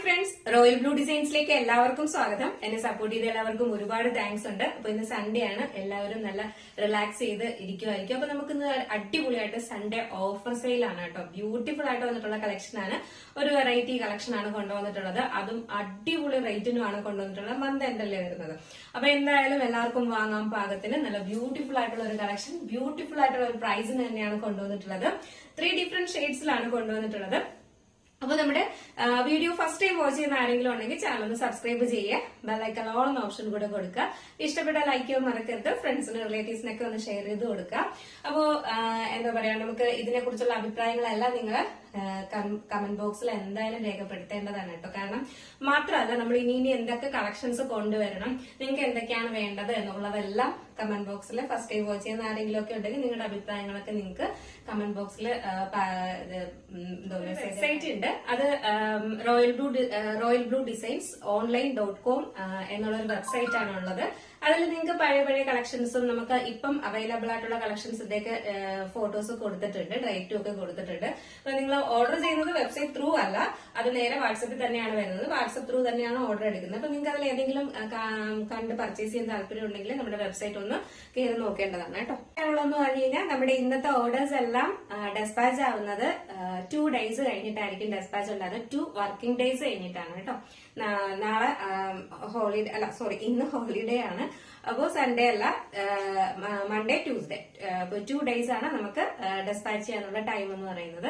Friends, royal blue ഡിസൈൻസിലേക്ക് എല്ലാവർക്കും സ്വാഗതം. എന്നെ സപ്പോർട്ട് ചെയ്ത എല്ലാവർക്കും ഒരുപാട് താങ്ക്സ് ഉണ്ട്. അപ്പൊ ഇന്ന് സൺഡേ ആണ്, എല്ലാവരും നല്ല റിലാക്സ് ചെയ്ത് ഇരിക്കുമായിരിക്കും. അപ്പൊ നമുക്ക് ഇന്ന് അടിപൊളിയായിട്ട് സൺഡേ ഓഫർ സെയിൽ ആണ് കേട്ടോ. ബ്യൂട്ടിഫുൾ ആയിട്ട് വന്നിട്ടുള്ള കളക്ഷൻ ആണ്, ഒരു വെറൈറ്റി കളക്ഷൻ ആണ് കൊണ്ടുവന്നിട്ടുള്ളത്. അതും അടിപൊളി റേറ്റിനുമാണ് കൊണ്ടുവന്നിട്ടുള്ളത്. മന്ത് എൻഡല്ലേ വരുന്നത്. അപ്പൊ എന്തായാലും എല്ലാവർക്കും വാങ്ങാൻ പാകത്തിന് നല്ല ബ്യൂട്ടിഫുൾ ആയിട്ടുള്ള ഒരു കളക്ഷൻ, ബ്യൂട്ടിഫുൾ ആയിട്ടുള്ള ഒരു പ്രൈസിന് തന്നെയാണ് കൊണ്ടുവന്നിട്ടുള്ളത്. 3 ഡിഫറെന്റ് ഷെയ്ഡ്സിലാണ് കൊണ്ടുവന്നിട്ടുള്ളത്. അപ്പൊ നമ്മുടെ വീഡിയോ ഫസ്റ്റ് ടൈം വാച്ച് ചെയ്യുന്ന ആരെങ്കിലും ഉണ്ടെങ്കിൽ ചാനൽ ഒന്ന് സബ്സ്ക്രൈബ് ചെയ്യുക, ബെല്ലൈക്കൺ ഓൾ എന്ന ഓപ്ഷൻ കൂടെ കൊടുക്കുക. ഇഷ്ടപ്പെട്ട ലൈക്ക് ചെയ്യാൻ മറക്കരുത്. ഫ്രണ്ട്സിന് റിലേറ്റീവ്സിനൊക്കെ ഒന്ന് ഷെയർ ചെയ്ത് കൊടുക്കുക. അപ്പോ എന്താ പറയാ, നമുക്ക് ഇതിനെ കുറിച്ചുള്ള അഭിപ്രായങ്ങളെല്ലാം നിങ്ങൾ കമന്റ് ബോക്സിൽ എന്തായാലും രേഖപ്പെടുത്തേണ്ടതാണ് കേട്ടോ. കാരണം മാത്രമല്ല, നമ്മൾ ഇനി എന്തൊക്കെ കളക്ഷൻസ് കൊണ്ടുവരണം, നിങ്ങൾക്ക് എന്തൊക്കെയാണ് വേണ്ടത് എന്നുള്ളതെല്ലാം കമന്റ് ബോക്സിൽ ഫസ്റ്റ് ടൈം വാച്ച് ചെയ്യുന്ന ആരെങ്കിലും ഒക്കെ ഉണ്ടെങ്കിൽ നിങ്ങളുടെ അഭിപ്രായങ്ങളൊക്കെ നിങ്ങൾക്ക് കമന്റ് ബോക്സിൽ വെബ്സൈറ്റ് ഉണ്ട്. അത് റോയൽ ബ്ലൂ ഡിസൈൻസ് ഓൺലൈൻ.com എന്നുള്ളൊരു വെബ്സൈറ്റ് ആണ് ഉള്ളത്. അതിൽ നിങ്ങൾക്ക് പഴയ കളക്ഷൻസും നമുക്ക് ഇപ്പം അവൈലബിൾ ആയിട്ടുള്ള കളക്ഷൻസിന്റെയൊക്കെ ഫോട്ടോസ് കൊടുത്തിട്ടുണ്ട്, റേറ്റും ഒക്കെ കൊടുത്തിട്ടുണ്ട്. അപ്പൊ നിങ്ങൾ ഓർഡർ ചെയ്യുന്നത് വെബ്സൈറ്റ് ത്രൂ അല്ല, അത് നേരെ വാട്സപ്പിൽ തന്നെയാണ് വരുന്നത്. വാട്സപ്പ് ത്രൂ തന്നെയാണ് ഓർഡർ എടുക്കുന്നത്. അപ്പൊ നിങ്ങൾക്ക് അതിൽ ഏതെങ്കിലും കണ്ട് പർച്ചേസ് ചെയ്യാൻ താല്പര്യം ഉണ്ടെങ്കിൽ നമ്മുടെ വെബ്സൈറ്റ് ഒന്ന് കയറി നോക്കേണ്ടതാണ് കേട്ടോ. ഉള്ളതെന്ന് പറഞ്ഞു കഴിഞ്ഞാൽ നമ്മുടെ ഇന്നത്തെ ഓർഡേഴ്സ് എല്ലാം ഡെസ്പാച്ച് ആവുന്നത് 2 ഡേയ്സ് കഴിഞ്ഞിട്ടായിരിക്കും ഡെസ്പാച്ച് ഉണ്ടാകുന്നത്. 2 വർക്കിംഗ് ഡേയ്സ് കഴിഞ്ഞിട്ടാണ് കേട്ടോ. നാളെ ഹോളിഡേ അല്ല, സോറി, ഇന്ന് ഹോളിഡേ ആണ്. അപ്പോ സൺഡേ അല്ല, മൺഡേ ട്യൂസ്ഡേ, 2 ഡേയ്സ് ആണ് നമുക്ക് ഡെസ്പാച്ച് ചെയ്യാനുള്ള ടൈം എന്ന് പറയുന്നത്.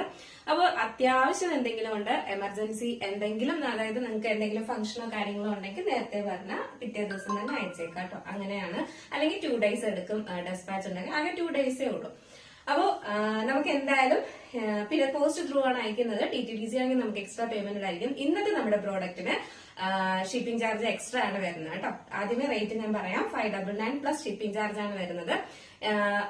അപ്പോൾ അത്യാവശ്യം എന്തെങ്കിലും ഉണ്ട്, എമർജൻസി എന്തെങ്കിലും, അതായത് നിങ്ങൾക്ക് എന്തെങ്കിലും ഫംഗ്ഷനോ കാര്യങ്ങളോ ഉണ്ടെങ്കിൽ നേരത്തെ പറഞ്ഞാൽ പിറ്റേ ദിവസം തന്നെ അയച്ചേക്കാം കേട്ടോ. അങ്ങനെയാണ്. അല്ലെങ്കിൽ 2 ഡേയ്സ് എടുക്കും ഡെസ്പാച്ച് ഉണ്ടെങ്കിൽ. ആകെ 2 ഡേയ്സേ ഉള്ളൂ. അപ്പോ നമുക്ക് എന്തായാലും പിന്നെ പോസ്റ്റ് ത്രൂ ആണ് അയക്കുന്നത്. TTDC ആണെങ്കിൽ നമുക്ക് എക്സ്ട്രാ പേയ്മെന്റ് ആയിരിക്കും. ഇന്നത്തെ നമ്മുടെ പ്രോഡക്റ്റിന് ഷിപ്പിംഗ് ചാർജ് എക്സ്ട്രാ ആണ് വരുന്നത് കേട്ടോ. ആദ്യമേ റേറ്റ് ഞാൻ പറയാം. 599 പ്ലസ് ഷിപ്പിംഗ് ചാർജ് ആണ് വരുന്നത്.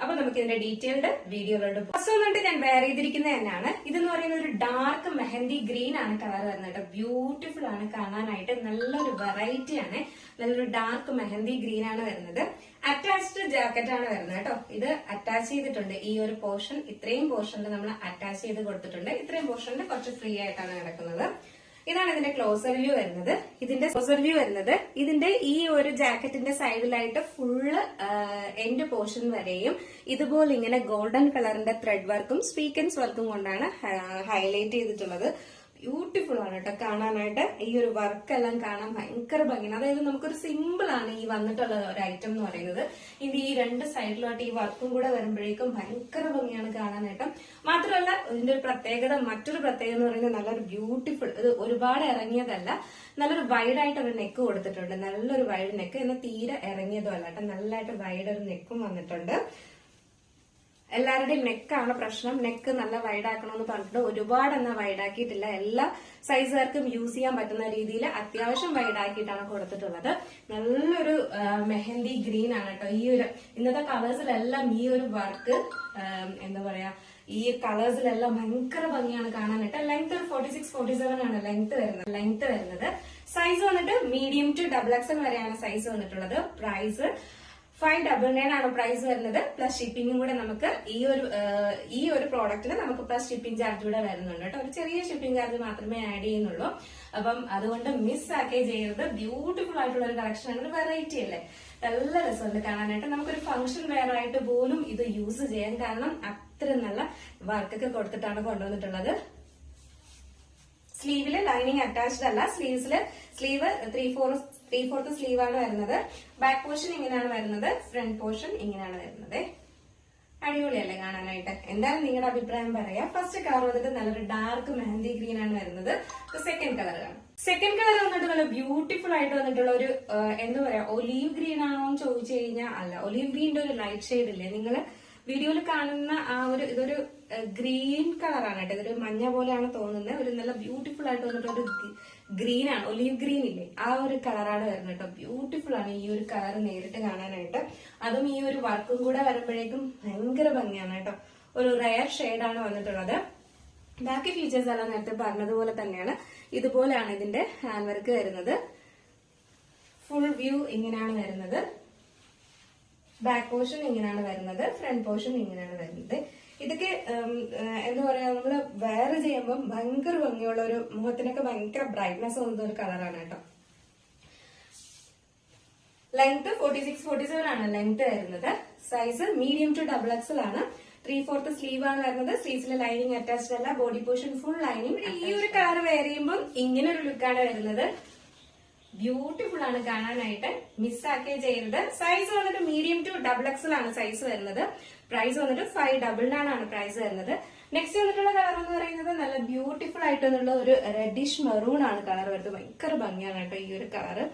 അപ്പൊ നമുക്ക് ഇതിന്റെ ഡീറ്റെയിൽഡ് വീഡിയോയിലോട്ട് ഫസ്റ്റ് വന്നിട്ട് ഞാൻ വെയർ ചെയ്തിരിക്കുന്നത് തന്നെയാണ്. ഇതെന്ന് പറയുന്ന ഒരു ഡാർക്ക് മെഹന്തി ഗ്രീൻ ആണ് കളർ വരുന്നത് കേട്ടോ. ബ്യൂട്ടിഫുൾ ആണ് കാണാനായിട്ട്, നല്ലൊരു വെറൈറ്റി ആണ്. നല്ലൊരു ഡാർക്ക് മെഹന്തി ഗ്രീൻ ആണ് വരുന്നത്. അറ്റാച്ച്ഡ് ജാക്കറ്റ് ആണ് വരുന്നത് കേട്ടോ. ഇത് അറ്റാച്ച് ചെയ്തിട്ടുണ്ട്. ഈ ഒരു പോർഷൻ, ഇത്രയും പോർഷനിൽ നമ്മൾ അറ്റാച്ച് ചെയ്ത് കൊടുത്തിട്ടുണ്ട്. ഇത്രയും പോർഷനിൽ കുറച്ച് ഫ്രീ ആയിട്ടാണ് കിടക്കുന്നത്. ഇതാണ് ഇതിന്റെ ക്ലോസർ വ്യൂ വരുന്നത്. ഇതിന്റെ ഈ ഒരു ജാക്കറ്റിന്റെ സൈഡിലായിട്ട് ഫുള്ള് എൻഡ് പോർഷൻ വരെയും ഇതുപോലെ ഇങ്ങനെ ഗോൾഡൻ കളറിന്റെ ത്രെഡ് വർക്കും സ്വീക്കൻസ് വർക്കും കൊണ്ടാണ് ഹൈലൈറ്റ് ചെയ്തിട്ടുള്ളത്. ബ്യൂട്ടിഫുൾ ആണ് കേട്ടോ കാണാനായിട്ട്. ഈ ഒരു വർക്ക് എല്ലാം കാണാൻ ഭയങ്കര ഭംഗിയാണ്. അതായത് നമുക്കൊരു സിമ്പിൾ ആണ് ഈ വന്നിട്ടുള്ള ഒരു ഐറ്റം എന്ന് പറയുന്നത്. ഇത് ഈ 2 സൈഡിലോട്ട് ഈ വർക്കും കൂടെ വരുമ്പോഴേക്കും ഭയങ്കര ഭംഗിയാണ് കാണാനായിട്ട്. മാത്രമല്ല, ഇതിന്റെ ഒരു പ്രത്യേകത, മറ്റൊരു പ്രത്യേകത എന്ന് പറയുന്നത് നല്ലൊരു ബ്യൂട്ടിഫുൾ, ഇത് ഒരുപാട് ഇറങ്ങിയതല്ല, നല്ലൊരു വൈഡായിട്ട് ഒരു നെക്ക് കൊടുത്തിട്ടുണ്ട്. നല്ലൊരു വൈഡ് നെക്ക്, എന്നാൽ തീരെ ഇറങ്ങിയതും അല്ല കേട്ടോ. നല്ലതായിട്ട് വൈഡ് ഒരു നെക്കും വന്നിട്ടുണ്ട്. എല്ലാവരുടെയും നെക്കാണ് പ്രശ്നം. നെക്ക് നല്ല വൈഡാക്കണമെന്ന് പറഞ്ഞിട്ട് ഒരുപാട് എന്നാ വൈഡാക്കിയിട്ടില്ല. എല്ലാ സൈസുകാർക്കും യൂസ് ചെയ്യാൻ പറ്റുന്ന രീതിയിൽ അത്യാവശ്യം വൈഡാക്കിയിട്ടാണ് കൊടുത്തിട്ടുള്ളത്. നല്ലൊരു മെഹന്തി ഗ്രീൻ ആണ് കേട്ടോ. ഈ ഒരു ഇന്നത്തെ കളേഴ്സിലെല്ലാം ഈ ഒരു വർക്ക്, എന്താ പറയാ, ഈ കളേഴ്സിലെല്ലാം ഭയങ്കര ഭംഗിയാണ് കാണാനായിട്ട്. ലെങ്ത് ഒരു 46-47 ആണ് ലെങ്ത് വരുന്നത്. സൈസ് വന്നിട്ട് മീഡിയം ടു XXL വരെയാണ് സൈസ് വന്നിട്ടുള്ളത്. പ്രൈസ് 599 ആണ് പ്രൈസ് വരുന്നത്. പ്ലസ് ഷിപ്പിംഗും കൂടെ നമുക്ക് ഈ ഒരു പ്രോഡക്റ്റിന് നമുക്ക് പ്ലസ് ഷിപ്പിംഗ് ചാർജ് കൂടെ വരുന്നുണ്ട് കേട്ടോ. ഒരു ചെറിയ ഷിപ്പിംഗ് ചാർജ് മാത്രമേ ആഡ് ചെയ്യുന്നുള്ളൂ. അപ്പം അതുകൊണ്ട് മിസ് ആക്കേ ചെയ്യരുത്. ബ്യൂട്ടിഫുൾ ആയിട്ടുള്ള ഒരു കളക്ഷൻ ആണ്, ഒരു വെറൈറ്റി അല്ലേ, നല്ല രസമുണ്ട് കാണാനായിട്ട്. നമുക്കൊരു ഫംഗ്ഷൻ വെയർ ആയിട്ട് പോലും ഇത് യൂസ് ചെയ്യാൻ, കാരണം അത്ര നല്ല വർക്കൊക്കെ കൊടുത്തിട്ടാണ് കൊണ്ടുവന്നിട്ടുള്ളത്. സ്ലീവില് ലൈനിങ് അറ്റാച്ച്ഡ് അല്ല. സ്ലീവ് 3/4 സ്ലീവ് ആണ് വരുന്നത്. ബാക്ക് പോർഷൻ ഇങ്ങനെയാണ് വരുന്നത്. ഫ്രണ്ട് പോർഷൻ ഇങ്ങനെയാണ് വരുന്നത്. അടിപൊളിയല്ലേ കാണാനായിട്ട്? എന്തായാലും നിങ്ങളുടെ അഭിപ്രായം പറയാം. ഫസ്റ്റ് കളർ വന്നിട്ട് നല്ലൊരു ഡാർക്ക് മെഹന്തി ഗ്രീൻ ആണ് വരുന്നത്. സെക്കൻഡ് കളർ വന്നിട്ട് നല്ല ബ്യൂട്ടിഫുൾ ആയിട്ട് വന്നിട്ടുള്ള ഒരു എന്താ പറയാ, ഒലീവ് ഗ്രീൻ ആണോ എന്ന് ചോദിച്ചു കഴിഞ്ഞാൽ അല്ല. ഒലീവ് ഗ്രീനിന്റെ ഒരു ലൈറ്റ് ഷെയ്ഡ് ഇല്ലേ നിങ്ങള് വീഡിയോയിൽ കാണുന്ന ആ ഒരു, ഇതൊരു ഗ്രീൻ കളറാണ് കേട്ടോ. ഇതൊരു മഞ്ഞ പോലെയാണ് തോന്നുന്നത്. ഒരു നല്ല ബ്യൂട്ടിഫുൾ ആയിട്ട് വന്നിട്ടൊരു ഗ്രീൻ ആണ്, ഒലീവ് ഗ്രീൻ ഇല്ലേ, ആ ഒരു കളറാണ് വരുന്നത് കേട്ടോ. ബ്യൂട്ടിഫുൾ ആണ് ഈ ഒരു കളർ നേരിട്ട് കാണാനായിട്ട്. അതും ഈ ഒരു വർക്കും കൂടെ വരുമ്പോഴേക്കും ഭയങ്കര ഭംഗിയാണ് കേട്ടോ. ഒരു റയർ ഷെയ്ഡാണ് വന്നിട്ടുള്ളത്. ബാക്കി ഫീച്ചേഴ്സ് എല്ലാം നേരത്തെ പറഞ്ഞതുപോലെ തന്നെയാണ്. ഇതുപോലെയാണ് ഇതിന്റെ ഹാൻഡ് വർക്ക് വരുന്നത്. ഫുൾ വ്യൂ ഇങ്ങനെയാണ് വരുന്നത്. ബാക്ക് പോർഷൻ ഇങ്ങനെയാണ് വരുന്നത്. ഫ്രണ്ട് പോർഷൻ ഇങ്ങനെയാണ് വരുന്നത്. ഇതൊക്കെ എന്താ പറയാ, നമ്മള് വെയർ ചെയ്യുമ്പോൾ ഭയങ്കര ഭംഗിയുള്ള ഒരു, മുഖത്തിനൊക്കെ ഭയങ്കര ബ്രൈറ്റ്നെസ് തോന്നുന്ന ഒരു കളറാണ് കേട്ടോ. ലെങ്ത് 46-47 ആണ് ലെങ്ത് വരുന്നത്. Size medium to double XL ആണ്. 3/4 സ്ലീവ് ആണ് വരുന്നത്. സ്ലീവ്സിലെ ലൈനിങ് അറ്റാച്ച്ഡ് അല്ല, ബോഡി പോർഷൻ ഫുൾ ലൈനിങ്. ഈ ഒരു കളർ വെയർ ചെയ്യുമ്പോൾ ഇങ്ങനെ ഒരു ലുക്കാണ് വരുന്നത്. ബ്യൂട്ടിഫുൾ ആണ് കാണാനായിട്ട്, മിസ്സാക്കേ ചെയ്യരുത്. സൈസ് വന്നിട്ട് മീഡിയം ടു ഡബിൾ എക്സൽ ആണ് സൈസ് വരുന്നത്. പ്രൈസ് വന്നിട്ട് 599 ആണ് പ്രൈസ് വരുന്നത്. നെക്സ്റ്റ് വന്നിട്ടുള്ള കളർ എന്ന് പറയുന്നത് നല്ല ബ്യൂട്ടിഫുൾ ആയിട്ടുള്ള ഒരു റെഡിഷ് മെറൂൺ ആണ് കളർ വരുന്നത്. ഭയങ്കര ഭംഗിയാണ് കേട്ടോ ഈ ഒരു കളറ്.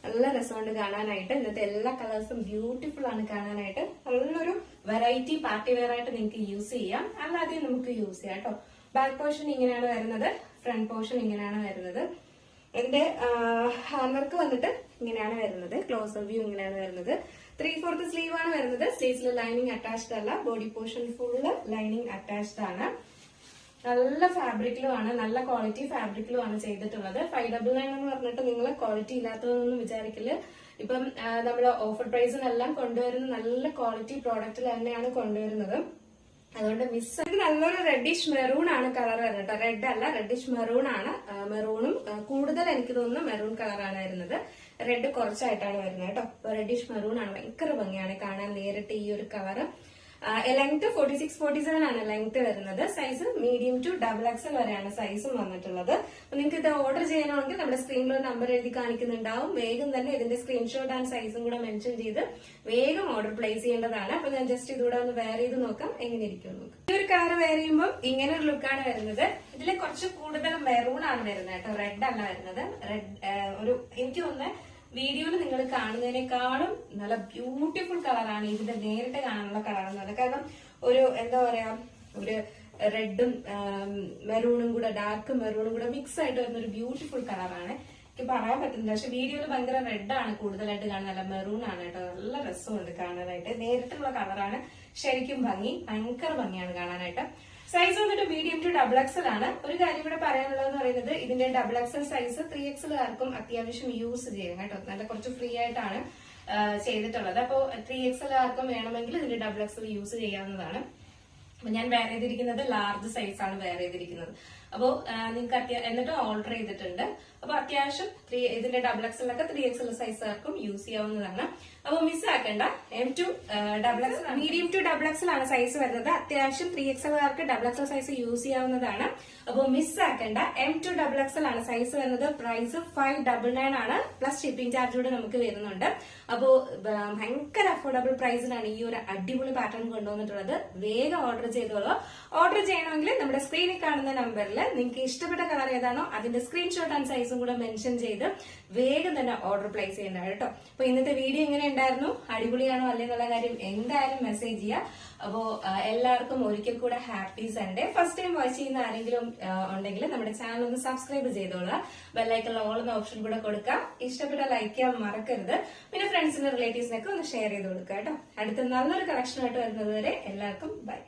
നല്ല രസമുണ്ട് കാണാനായിട്ട്. ഇന്നത്തെ എല്ലാ കളേഴ്സും ബ്യൂട്ടിഫുൾ ആണ് കാണാനായിട്ട്. നല്ലൊരു വെറൈറ്റി പാർട്ടി വെയർ ആയിട്ട് നിങ്ങൾക്ക് യൂസ് ചെയ്യാം, അല്ലാതെ നമുക്ക് യൂസ് ചെയ്യാം കേട്ടോ. ബാക്ക് പോർഷൻ ഇങ്ങനെയാണ് വരുന്നത്, ഫ്രണ്ട് പോർഷൻ ഇങ്ങനെയാണ് വരുന്നത്. ഇതിന്റെ ഹാൻഡ് വർക്ക് വന്നിട്ട് ഇങ്ങനെയാണ് വരുന്നത്. ക്ലോസർ വ്യൂ ഇങ്ങനെയാണ് വരുന്നത്. 3/4 സ്ലീവ് ആണ് വരുന്നത്. സ്ലീവ്സിൽ ലൈനിങ് അറ്റാച്ച്ഡ് അല്ല, body portion full lining attached ആണ്. നല്ല ഫാബ്രിക്കിലുമാണ്, നല്ല ക്വാളിറ്റി ഫാബ്രിക്കിലുമാണ് ചെയ്തിട്ടുള്ളത്. 599 എന്ന് പറഞ്ഞിട്ട് നിങ്ങൾ ക്വാളിറ്റി ഇല്ലാത്തതൊന്നും വിചാരിക്കില്ല. ഇപ്പം നമ്മള് ഓഫർ പ്രൈസിനെല്ലാം കൊണ്ടുവരുന്ന നല്ല ക്വാളിറ്റി പ്രോഡക്റ്റിൽ തന്നെയാണ് കൊണ്ടുവരുന്നത്. അതുകൊണ്ട് മിസ് നല്ലൊരു റെഡിഷ് മെറൂൺ ആണ് കളർ വരുന്നത് കേട്ടോ. റെഡ് അല്ല, റെഡിഷ് മെറൂൺ ആണ്. മെറൂണും കൂടുതൽ എനിക്ക് തോന്നുന്നു മെറൂൺ കളറാണ് വരുന്നത്. റെഡ് കുറച്ചായിട്ടാണ് വരുന്നത് കേട്ടോ. റെഡിഷ് മെറൂൺ ആണ്. ഭയങ്കര ഭംഗിയാണ് കാണാൻ നേരിട്ട് ഈ ഒരു കളറ്. ലെങ്ത് 46-47 ആണ് ലെങ്ത് വരുന്നത്. Size medium to double XL വരെയാണ് സൈസും വന്നിട്ടുള്ളത്. അപ്പൊ നിങ്ങൾക്ക് ഇത് ഓർഡർ ചെയ്യണമെങ്കിൽ നമ്മുടെ സ്ക്രീനിൽ ഒരു നമ്പർ എഴുതി കാണിക്കുന്നുണ്ടാവും. വേഗം തന്നെ ഇതിന്റെ സ്ക്രീൻഷോട്ട് ആൻഡ് സൈസും കൂടെ മെൻഷൻ ചെയ്ത് വേഗം ഓർഡർ പ്ലേസ് ചെയ്യേണ്ടതാണ്. അപ്പൊ ഞാൻ ജസ്റ്റ് ഇതുകൂടെ ഒന്ന് വെയർ ചെയ്ത് നോക്കാം എങ്ങനെ ഇരിക്കും നോക്കാം. ഈ ഒരു കളർ വെയർ ചെയ്യുമ്പോൾ ഇങ്ങനെ ഒരു ലുക്കാണ് വരുന്നത്. ഇതിൽ കുറച്ച് കൂടുതൽ മെറൂൺ ആണ് വരുന്നത് കേട്ടോ, റെഡ് അല്ല വരുന്നത്. റെഡ് ഒരു എനിക്ക് തോന്നുന്നത് വീഡിയോയിൽ നിങ്ങൾ കാണുന്നതിനേക്കാളും നല്ല ബ്യൂട്ടിഫുൾ കളറാണ് ഇതിന്റെ നേരിട്ട് കാണാനുള്ള കളർ എന്ന് പറയുന്നത്. കാരണം ഒരു എന്താ പറയാ, ഒരു റെഡും മെറൂണും കൂടെ, ഡാർക്ക് മെറൂണും കൂടെ മിക്സ് ആയിട്ട് വരുന്ന ഒരു ബ്യൂട്ടിഫുൾ കളറാണ്. എനിക്ക് പറയാൻ പറ്റുന്നില്ല, പക്ഷെ വീഡിയോയിൽ ഭയങ്കര റെഡാണ് കൂടുതലായിട്ട് കാണുന്നത്. നല്ല മെറൂൺ ആണ് കേട്ടോ. നല്ല രസമുണ്ട് കാണാനായിട്ട്. നേരിട്ടുള്ള കളറാണ് ശരിക്കും ഭംഗി. ഭയങ്കര ഭംഗിയാണ് കാണാനായിട്ട്. സൈസ് വന്നിട്ട് മീഡിയം ടു ഡബിൾ എക്സൽ ആണ്. ഒരു കാര്യം കൂടെ പറയാനുള്ളതെന്ന് പറയുന്നത്, ഇതിന്റെ ഡബിൾ എക്സൽ സൈസ് 3XL അത്യാവശ്യം യൂസ് ചെയ്യാം കേട്ടോ. നല്ല കുറച്ച് ഫ്രീ ആയിട്ടാണ് ചെയ്തിട്ടുള്ളത്. അപ്പോൾ 3XL വേണമെങ്കിൽ ഇതിന്റെ ഡബിൾ എക്സൽ യൂസ് ചെയ്യാവുന്നതാണ്. അപ്പൊ ഞാൻ വെയർ ചെയ്തിരിക്കുന്നത് ലാർജ് സൈസ് ആണ് വെയർ ചെയ്തിരിക്കുന്നത്. അപ്പോ നിങ്ങൾക്ക് എന്നിട്ട് ഓർഡർ ചെയ്തിട്ടുണ്ട്. അപ്പൊ അത്യാവശ്യം ഇതിന്റെ ഡബിൾ എക്സലൊക്കെ 3XL സൈസുകാർക്കും യൂസ് ചെയ്യാവുന്നതാണ്. അപ്പൊ മിസ് ആക്കേണ്ട. മീഡിയം ടു ഡബിൾ എക്സൽ ആണ് സൈസ് വരുന്നത്. അത്യാവശ്യം 3XLകാർക്ക് ഡബിൾ എക്സൽ സൈസ് യൂസ് ചെയ്യാവുന്നതാണ്. അപ്പൊ മിസ് ആക്കേണ്ട. M2XXL ആണ് സൈസ് വരുന്നത്. പ്രൈസ് 599 ആണ്. പ്ലസ് ഷിപ്പിംഗ് ചാർജ് കൂടെ നമുക്ക് വരുന്നുണ്ട്. അപ്പോ ഭയങ്കര അഫോർഡബിൾ പ്രൈസിനാണ് ഈ ഒരു അടിപൊളി പാറ്റേൺ കൊണ്ടുവന്നിട്ടുള്ളത്. വേഗം ഓർഡർ ചെയ്തോളൂ. ഓർഡർ ചെയ്യണമെങ്കിൽ നമ്മുടെ സ്ക്രീനിൽ കാണുന്ന നമ്പറിൽ നിങ്ങൾക്ക് ഇഷ്ടപ്പെട്ട കളർ ഏതാണോ അതിന്റെ സ്ക്രീൻഷോട്ട് ആൻഡ് സൈസും കൂടെ മെൻഷൻ ചെയ്ത് വേഗം തന്നെ ഓർഡർ പ്ലേസ് ചെയ്യേണ്ടത് കേട്ടോ. അപ്പൊ ഇന്നത്തെ വീഡിയോ എങ്ങനെ ഉണ്ടായിരുന്നു, അടിപൊളിയാണോ അല്ലേ എന്നുള്ള കാര്യം എന്തായാലും മെസ്സേജ് ചെയ്യുക. അപ്പോ എല്ലാവർക്കും ഒരിക്കൽ കൂടെ happy Sunday. First time watch ചെയ്യുന്ന ആരെങ്കിലും ഉണ്ടെങ്കിൽ നമ്മുടെ ചാനൽ ഒന്ന് സബ്സ്ക്രൈബ് ചെയ്തോളുക. ബെല്ലൈക്കണിൽ ഓൾ എന്ന ഓപ്ഷൻ കൂടെ കൊടുക്കാം. ഇഷ്ടപ്പെട്ട ലൈക്ക് ചെയ്യാൻ മറക്കരുത്. പിന്നെ ഫ്രണ്ട്സിന്റെ റിലേറ്റീവ്സിനൊക്കെ ഒന്ന് ഷെയർ ചെയ്ത് കൊടുക്കുക കേട്ടോ. അടുത്ത നല്ലൊരു കളക്ഷനായിട്ട് വരുന്നത് വരെ എല്ലാവർക്കും ബൈ.